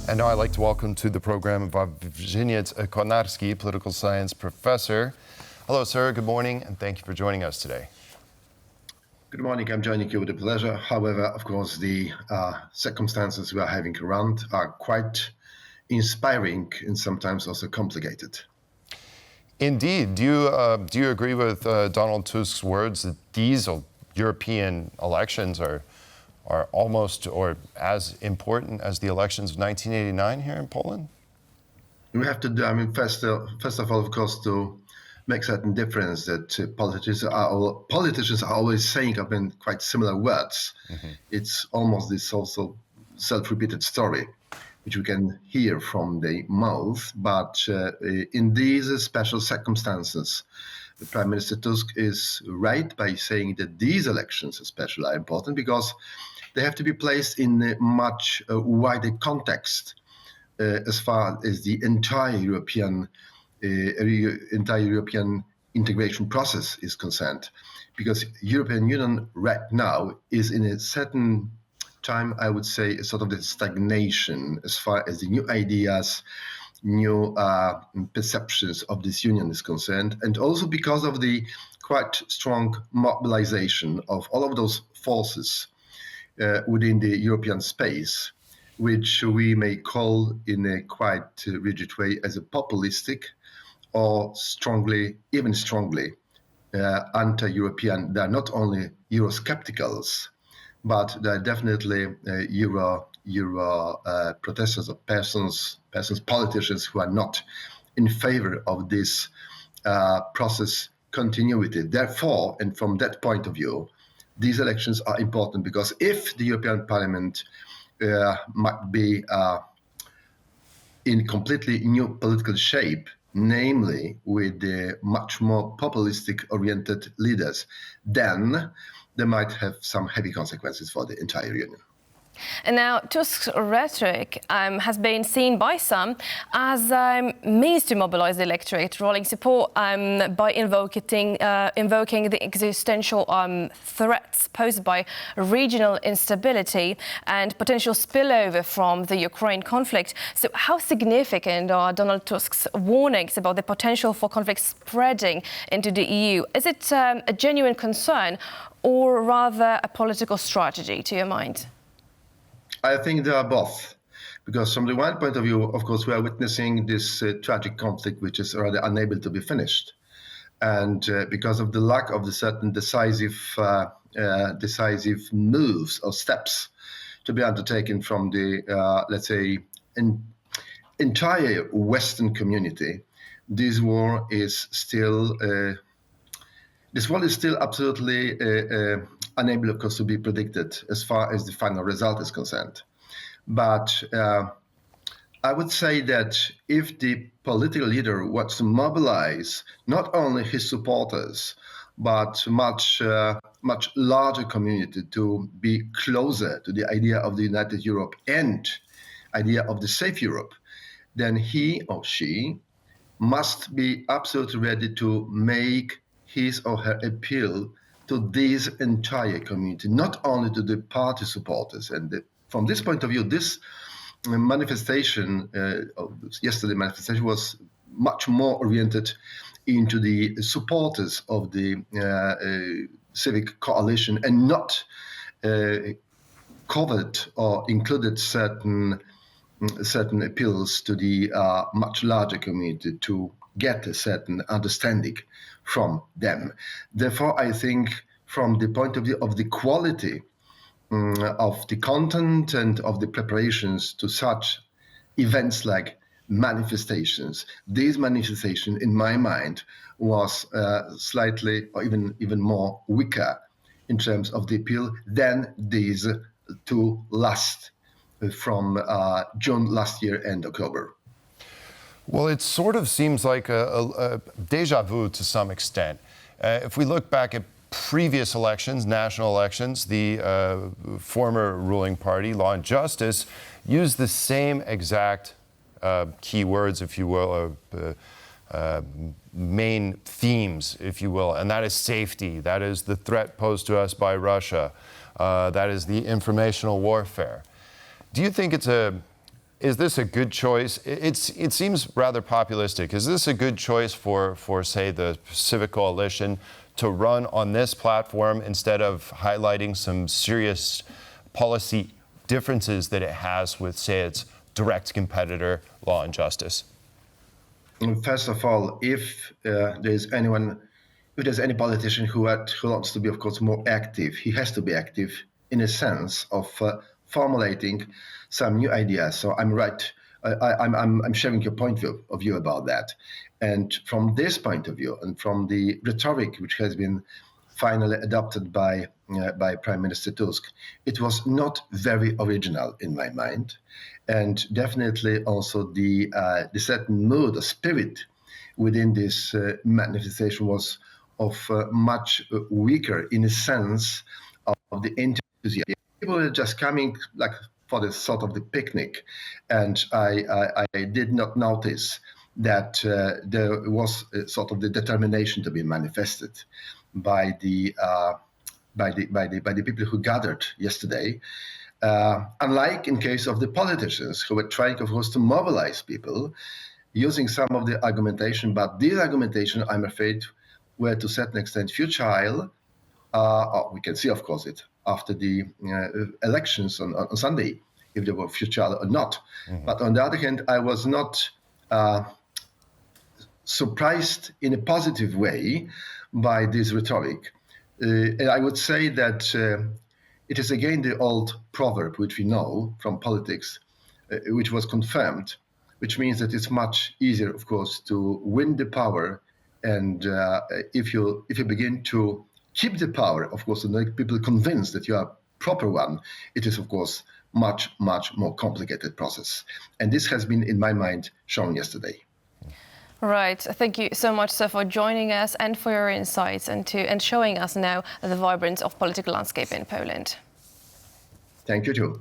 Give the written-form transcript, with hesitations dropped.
And now I'd like to welcome to the program Wawrzyniec Konarski, political science professor. Hello, sir. Good morning, and thank you for joining us today. Good morning. I'm joining you with a pleasure. However, of course, the circumstances we are having around are quite inspiring and sometimes also complicated. Indeed. Do you agree with Donald Tusk's words that these European elections are almost or as important as the elections of 1989 here in Poland? We have to do, first of all, of course, to make certain difference that politicians are always saying quite similar words. Mm-hmm. It's almost this also self-repeated story, which we can hear from the mouth. But in these special circumstances, the Prime Minister Tusk is right by saying that these elections especially are important because they have to be placed in a much wider context as far as the entire European integration process is concerned. Because European Union right now is in a certain time, I would say, a sort of the stagnation as far as the new ideas, new perceptions of this union is concerned, and also because of the quite strong mobilization of all of those forces within the European space, which we may call in a quite rigid way as a populistic or even strongly anti-European. They are not only Euroscepticals, but they are definitely Euro protesters or persons, politicians who are not in favor of this process continuity. Therefore, and from that point of view, these elections are important because if the European Parliament might be in completely new political shape, namely with the much more populistic-oriented leaders, then they might have some heavy consequences for the entire Union. And now, Tusk's rhetoric has been seen by some as means to mobilize the electorate, rolling support by invoking the existential threats posed by regional instability and potential spillover from the Ukraine conflict. So how significant are Donald Tusk's warnings about the potential for conflict spreading into the EU? Is it a genuine concern or rather a political strategy, to your mind? I think they are both, because from the one point of view, of course, we are witnessing this tragic conflict, which is rather unable to be finished. And because of the lack of the certain decisive moves or steps to be undertaken from the, let's say, entire Western community, this war is still absolutely unable, of course, to be predicted as far as the final result is concerned. But I would say that if the political leader wants to mobilize not only his supporters, but much larger community to be closer to the idea of the United Europe and idea of the safe Europe, then he or she must be absolutely ready to make his or her appeal to this entire community, not only to the party supporters. And from this point of view, this manifestation, yesterday's manifestation, was much more oriented into the supporters of the civic coalition and not covered or included certain appeals to the much larger community to get a certain understanding from them. Therefore, I think from the point of view of the quality of the content and of the preparations to such events like manifestations, this manifestation, in my mind, was slightly or even more weaker in terms of the appeal than these two last from June last year and October. Well, it sort of seems like a deja vu to some extent. If we look back at previous elections, national elections, the former ruling party, Law and Justice, used the same exact key words, if you will, main themes, if you will, and that is safety, that is the threat posed to us by Russia, that is the informational warfare. Do you think it's a Is this a good choice? It seems rather populistic. Is this a good choice for say, the Civic Coalition to run on this platform instead of highlighting some serious policy differences that it has with, say, its direct competitor, Law and Justice? First of all, if there's any politician who wants to be, of course, more active, he has to be active in a sense of formulating some new ideas. So I'm right. I'm sharing your point of view about that. And from this point of view, and from the rhetoric which has been finally adopted by Prime Minister Tusk, it was not very original in my mind, and definitely also the certain mood or spirit within this manifestation was of much weaker in a sense of the enthusiasm. People were just coming like for the sort of the picnic, and I did not notice that there was sort of the determination to be manifested by the people who gathered yesterday. Unlike in case of the politicians who were trying, of course, to mobilize people using some of the argumentation, but this argumentation, I'm afraid, were to a certain extent futile. We can see, of course, it after the elections on Sunday, if they were futile or not. Mm-hmm. But on the other hand, I was not surprised in a positive way by this rhetoric. And I would say that it is again the old proverb which we know from politics, which was confirmed, which means that it's much easier, of course, to win the power. And if you begin to keep the power, of course, and make people convinced that you are a proper one, it is, of course, much more complicated process. And this has been, in my mind, shown yesterday. Right. Thank you so much, sir, for joining us and for your insights and showing us now the vibrance of political landscape in Poland. Thank you, too.